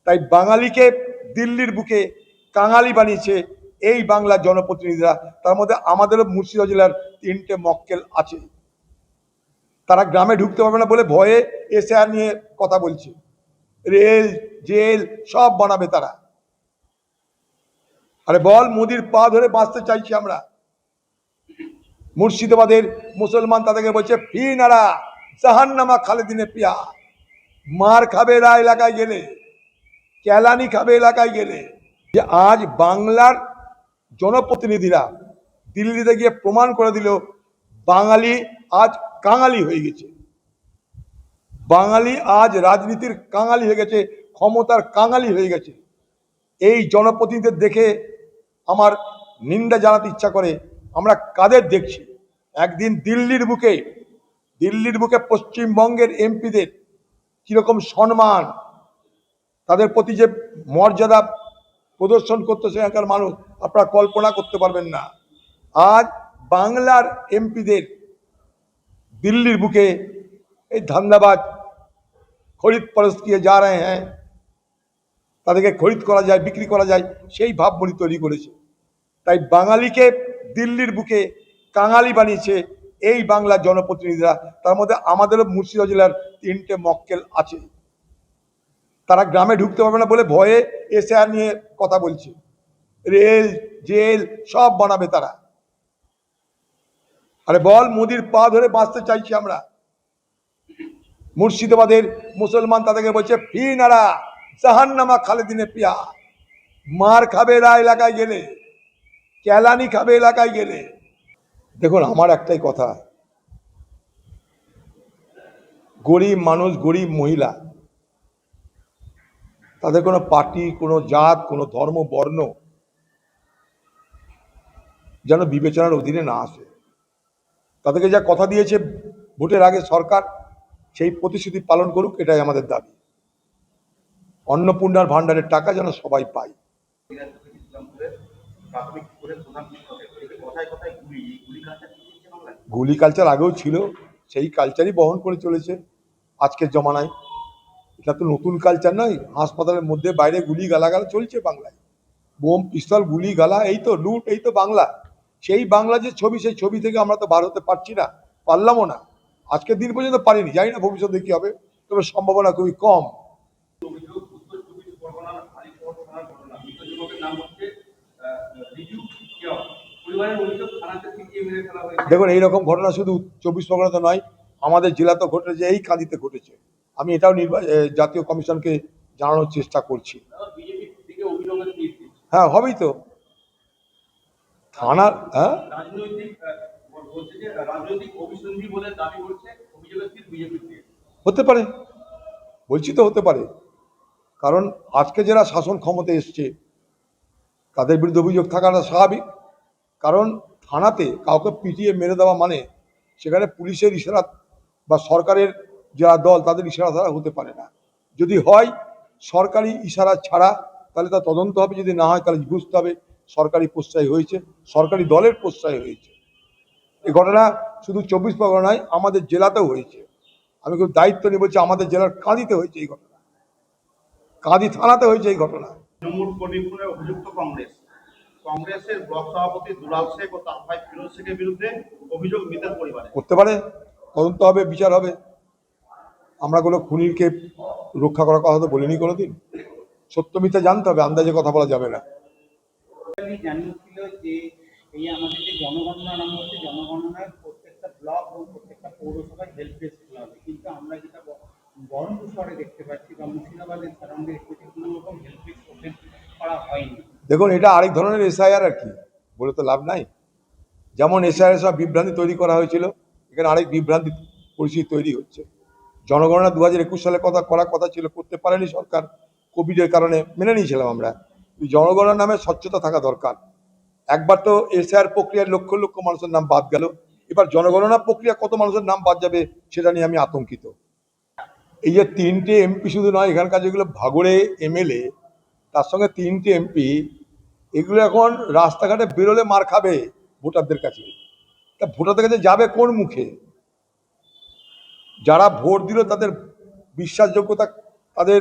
তাই বাঙালিকে দিল্লির বুকে কাঙালি বানিয়েছে এই বাংলার জনপ্রতিনিধিরা। তার মধ্যে আমাদেরও মুর্শিদাবাদ জেলার 3টে মক্কেল আছে। তারা গ্রামে ঢুকতে পারবে না বলে ভয়ে এসআর নিয়ে কথা বলছে। রেল জেল সব বানাবে তারা। আরে বল, মোদির পা ধরে বাঁচতে চাইছি আমরা। মুর্শিদাবাদের মুসলমান তাদেরকে বলছে ফি নারা জাহান্নামা খালেদিনে পিয়া। মার খাবে এরা এলাকায় গেলে, কেলানি খাবে এলাকায় গেলে। যে আজ বাংলার জনপ্রতিনিধিরা দিল্লিতে গিয়ে প্রমাণ করে দিল বাঙালি আজ কাঙালি হয়ে গেছে। বাঙালি আজ রাজনীতির কাঙালি হয়ে গেছে, ক্ষমতার কাঙালি হয়ে গেছে। এই জনপ্রতিনিধিদের দেখে আমার নিন্দা জানাতে ইচ্ছা করে। আমরা কাদের দেখছি? একদিন দিল্লির বুকে পশ্চিমবঙ্গের এমপিদের কিরকম সম্মান, তাদের প্রতি যে মর্যাদা প্রদর্শন করতেছে এখানকার মানুষ, আপনারা কল্পনা করতে পারবেন না। আজ বাংলার এমপিদের দিল্লির বুকে এই ধান্দাবাজ খরিদ ফরোস্ত কিয়ে যা রহে হ্যাঁ, তাদেরকে খরিদ করা যায়, বিক্রি করা যায়, সেই ভাবমূর্তি তৈরি করেছে। তাই বাঙালিকে দিল্লির বুকে কাঙালি বানিয়েছে এই বাংলার জনপ্রতিনিধিরা। তার মধ্যে আমাদেরও মুর্শিদাবাদ জেলার 3টে মক্কেল আছে। তারা গ্রামে ঢুকতে পারবে না বলে ভয়ে এসআর নিয়ে কথা বলছে। রেল জেল সব বানাবে তারা। আরে বল, মোদির পা ধরে বাঁচতে চাইছি আমরা। মুর্শিদাবাদের মুসলমান তাদেরকে বলছে ফি নারা জাহান্নামা খালেদিনে পিয়া। মার খাবে এরা এলাকায় গেলে, কেলানি খাবে এলাকায় গেলে। দেখুন, আমার একটাই কথা, গরিব মানুষ, গরিব মহিলা, তাদের কোনো পার্টি, কোনো জাত, কোনো ধর্ম, বর্ণ যেন বিবেচনার অধীনে না আসে। তাদেরকে যা কথা দিয়েছে ভোটের আগে সরকার, সেই প্রতিশ্রুতি পালন করুক, এটাই আমাদের দাবি। অন্নপূর্ণার ভাণ্ডারের টাকা যেন সবাই পায়। গুলি কালচার আগেও ছিল, সেই কালচারই বহন করে চলেছে আজকের জমানায়। এটা তো নতুন কালচার নয়। হাসপাতালের মধ্যে বাইরে গুলি গালাগাল চলছে বাংলায়, বোম পিস্তল গুলি গালা, এই তো লুট, এই তো বাংলা। সেই বাংলা যে ছবি, সেই ছবি থেকে আমরা তো বার হতে পারছি না, পারলামও না। আজকের দিন পর্যন্ত পারিনি, জানি না ভবিষ্যতে কি হবে, তবে সম্ভাবনা খুবই কম। দেখুন, এইরকম ঘটনা শুধু 24 পরগনাতে নয়, আমাদের জেলাতেও ঘটেছে, এই কাঁদিতে ঘটেছে। আমি এটাও জাতীয় কমিশনকে জানানোর চেষ্টা করছি। হ্যাঁ, হবেই তো। থানার হতে পারে, বলছি তো হতে পারে। কারণ আজকে যারা শাসন ক্ষমতায় এসছে তাদের বিরুদ্ধে অভিযোগ থাকাটা স্বাভাবিক। কারণ থানাতে কাউকে পিটিয়ে মেরে দেওয়া মানে সেখানে পুলিশের ইশারা বা সরকারের যারা দল তাদের ইশারা ছাড়া হতে পারে না। যদি হয় সরকারি ইশারা ছাড়া, তাহলে তা তদন্ত হবে। যদি না হয় তাহলে বুঝতে হবে সরকারি প্রশ্রয় হয়েছে, সরকারি দলের প্রশ্রয় হয়েছে। এই ঘটনা শুধু 24 পরগনা নয়, আমাদের জেলাতেও হয়েছে। আমি খুব দায়িত্ব নিয়ে বলছি, আমাদের জেলার কাঁদিতে হয়েছে এই ঘটনা, কাঁদি থানাতে হয়েছে এই ঘটনা। তৃণমূল কর্মীপুরে অভিযুক্ত কংগ্রেসের ব্লক সভাপতি দুলাল শেখ ও তার ভাই ফিরোজ শেখের বিরুদ্ধে অভিযোগ মৃতের পরিবারে। করতে পারে, তদন্ত হবে, বিচার হবে। আমরা কোনো খুনিকে রক্ষা করার কথা তো বলিনি কোনোদিন। সত্য মিথ্যা জানতে হবে, আন্দাজে কথা বলা যাবে না। জানিয়েছিল যে এই আমাদের যে জনগণনা নাম হচ্ছে, জনগণনার প্রত্যেকটা ব্লক এবং প্রত্যেকটা পৌরসভায় হেল্প ডেস্ক খোলা হবে, কিন্তু আমরা যেটা বহরমপুর শহরে দেখতে পাচ্ছি বা মুর্শিদাবাদের সারাউন্ডে কোনো রকম হেল্প ডেস্ক ওপেন করা হয়নি। দেখুন, এটা আরেক ধরনের এসআইআর আর কি, বলে তো লাভ নাই। যেমন এসআইআর সব বিভ্রান্তি তৈরি করা হয়েছিল, এখানে আরেক বিভ্রান্তি পরিস্থিতি তৈরি হচ্ছে। জনগণনা 2021 সালে করার কথা ছিল, করতে পারেনি সরকার, কোভিডের কারণে। মেনে নিয়েছিলাম আমরা। জনগণনার নামে স্বচ্ছতা থাকা দরকার। একবার তো এসআইআর প্রক্রিয়ার লক্ষ লক্ষ মানুষের নাম বাদ গেল, এবার জনগণনা প্রক্রিয়া কত মানুষের নাম বাদ যাবে সেটা নিয়ে আমি আতঙ্কিত। এই যে 3টে এমপি শুধু নয়, এখানকার যেগুলো ভাগড়ে এমএলএ, তার সঙ্গে 3টে এমপি, এগুলো এখন রাস্তাঘাটে বেরোলে মার খাবে ভোটারদের কাছে। তা ভোটারদের কাছে যাবে কোন মুখে? যারা ভোট দিল তাদের বিশ্বাসযোগ্যতা, তাদের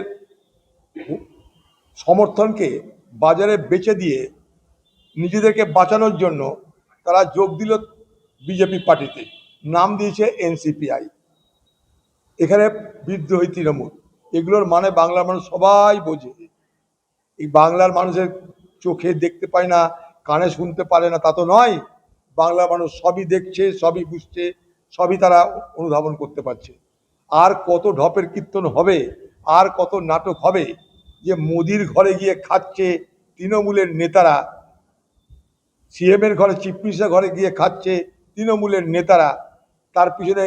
সমর্থনকে বাজারে বেচে দিয়ে নিজেদেরকে বাঁচানোর জন্য তারা যোগ দিল বিজেপি পার্টিতে, নাম দিয়েছে এনসিপিআই। এখানে বিদ্রোহী তৃণমূল, এগুলোর মানে বাংলার মানুষ সবাই বোঝে। এই বাংলার মানুষের চোখে দেখতে পায় না, কানে শুনতে পারে না তা তো নয়, বাংলার মানুষ সবই দেখছে, সবই বুঝছে, সবই তারা অনুধাবন করতে পারছে। আর কত ঢপের কীর্তন হবে, আর কত নাটক হবে যে মোদির ঘরে গিয়ে খাচ্ছে তৃণমূলের নেতারা, সিএমের ঘরে, চিফ মিনিস্টার ঘরে গিয়ে খাচ্ছে তৃণমূলের নেতারা। তার পিছনে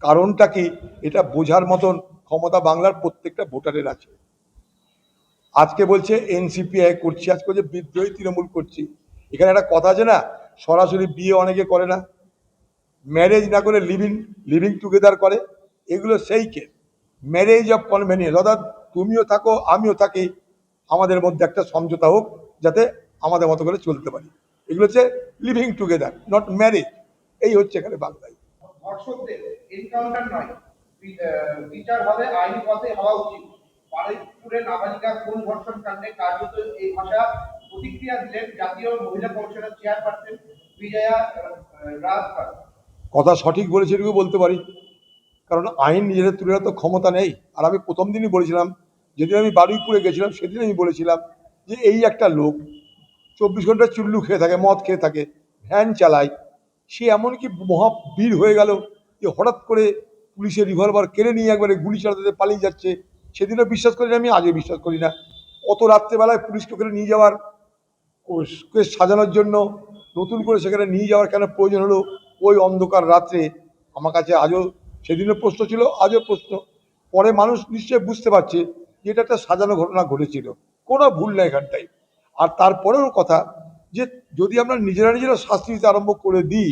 কারণটা কি, এটা বোঝার মতন ক্ষমতা বাংলার প্রত্যেকটা ভোটারের আছে। আজকে বলছে এনসিপিআই করছি, আজকে বলছে বিদ্রোহী তৃণমূল করছি। এখানে একটা কথা আছে না, সরাসরি বিয়ে অনেকে করে না, ম্যারেজ না করে লিভিং টুগেদার করে। এগুলো সেই কেস, ম্যারেজ অফ কনভেনিয়েন্স, অর্থাৎ তুমিও থাকো আমিও থাকি, আমাদের মধ্যে একটা সমঝোতা হোক যাতে আমাদের মতো করে চলতে পারি। এগুলো হচ্ছে লিভিং টুগেদার, নট ম্যারেজ। এই হচ্ছে এখানে বাংলায়। ধর্ষকদের এনকাউন্টার নয়, বিচার হবে আইনি পথে হওয়া উচিত। বারুইপুরে নাবালিকা খুন ধর্ষণ কাণ্ডে কার্যত এই ভাষা প্রতিক্রিয়া দিলেন জাতীয় মহিলা কমিশনের চেয়ারপারসন বিজয়া রাজভর। কথা সঠিক বলেছে এটুকু বলতে পারি, কারণ আইন নিজেদের তুলে তো ক্ষমতা নেই। আর আমি প্রথম দিনই বলেছিলাম, যেদিন আমি বারুইপুরে গেছিলাম সেদিন আমি বলেছিলাম যে এই একটা লোক 24 ঘন্টা চুল্লু খেয়ে থাকে, মদ খেয়ে থাকে, ভ্যান চালায়, সে এমনকি মহাবীর হয়ে গেল যে হঠাৎ করে পুলিশের রিভলভার কেড়ে নিয়ে একবারে গুলি চালাতে পালিয়ে যাচ্ছে। সেদিনও বিশ্বাস করি না, আমি আজও বিশ্বাস করি না। অত রাত্রেবেলায় পুলিশকে ওখানে নিয়ে যাওয়ার, কেস সাজানোর জন্য নতুন করে সেখানে নিয়ে যাওয়ার কেন প্রয়োজন হলো ওই অন্ধকার রাত্রে? আমার কাছে আজও, সেদিনও প্রশ্ন ছিল, আজও প্রশ্ন। পরে মানুষ নিশ্চয়ই বুঝতে পারছে যে এটা একটা সাজানো ঘটনা ঘটেছিল, কোনো ভুল নেই এখানটাই। আর তারপরেও কথা যে যদি আমরা নিজেরা শাস্তি দিতে আরম্ভ করে দিই,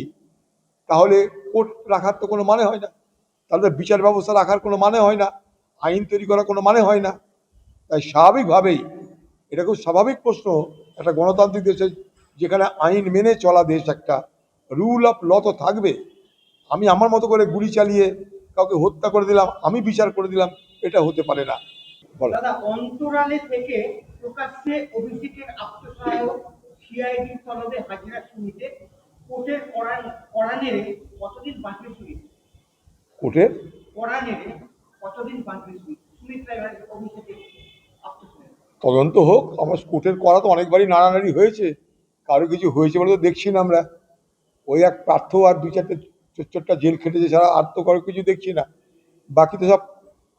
তাহলে কোর্ট রাখার তো কোনো মানে হয় না, তাহলে বিচার ব্যবস্থা রাখার কোনো মানে হয় না, আইন তৈরি করার কোনো মানে হয় না। তাই স্বাভাবিকভাবেই, এটা খুব স্বাভাবিক প্রশ্ন একটা গণতান্ত্রিক দেশে, যেখানে আইন মেনে চলা দেশ, একটা রুল অফ ল তো থাকবে। আমি আমার মতো করে গুলি চালিয়ে কাউকে হত্যা করে দিলাম, আমি বিচার করে দিলাম, এটা হতে পারে না। বলো। দাদা, অন্তরালে থেকে প্রকাশ্যে অভিষেকের আত্মসহায়ক সিআইডির তলবে হাজিরা শুনিতে কোর্টের কড়া নেড়ে কতদিন বাঁচবে সুমিত? কোর্টের কড়া নেড়ে কতদিন বাঁচবে সুমিত রায় অভিষেকের আত্মসহায়ক? তদন্ত হোক। আমার কোর্টের করা তো অনেকবারই নাড়ানাড়ি হয়েছে, কারো কিছু হয়েছে বলে তো দেখছি না আমরা। ওই এক পার্থ আর 2-4টে চোরটা জেল খেটেছে ছাড়া আর তো কারো কিছু দেখছি না। বাকি তো সব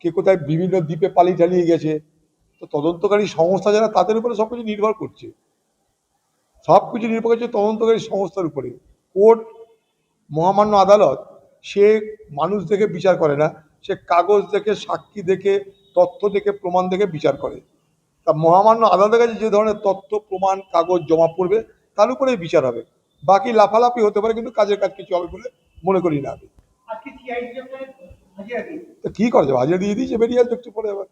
কে কোথায় বিভিন্ন দ্বীপে পালিয়ে টালিয়ে গেছে। তো তদন্তকারী সংস্থা যারা, তাদের উপরে সব কিছু নির্ভর করছে, সব কিছু নির্ভর করছে তদন্তকারী সংস্থার উপরে। কোর্ট, মহামান্য আদালত, সে মানুষ দেখে বিচার করে না, সে কাগজ দেখে, সাক্ষী দেখে, তথ্য দেখে, প্রমাণ দেখে বিচার করে। তা মহামান্য আদালতের কাছে যে ধরনের তথ্য প্রমাণ কাগজ জমা পড়বে তার উপরেই বিচার হবে। বাকি লাফালাফি হতে পারে, কিন্তু কাজের কাজ কিছু হবে বলে মনে করি না আমি। আজকে সিআইডি হাজিরা দিয়েছে। তো কী করা যাবে, হাজিরা দিয়ে দিয়েছে, বেরিয়ে আসবে একটু পরে আবার।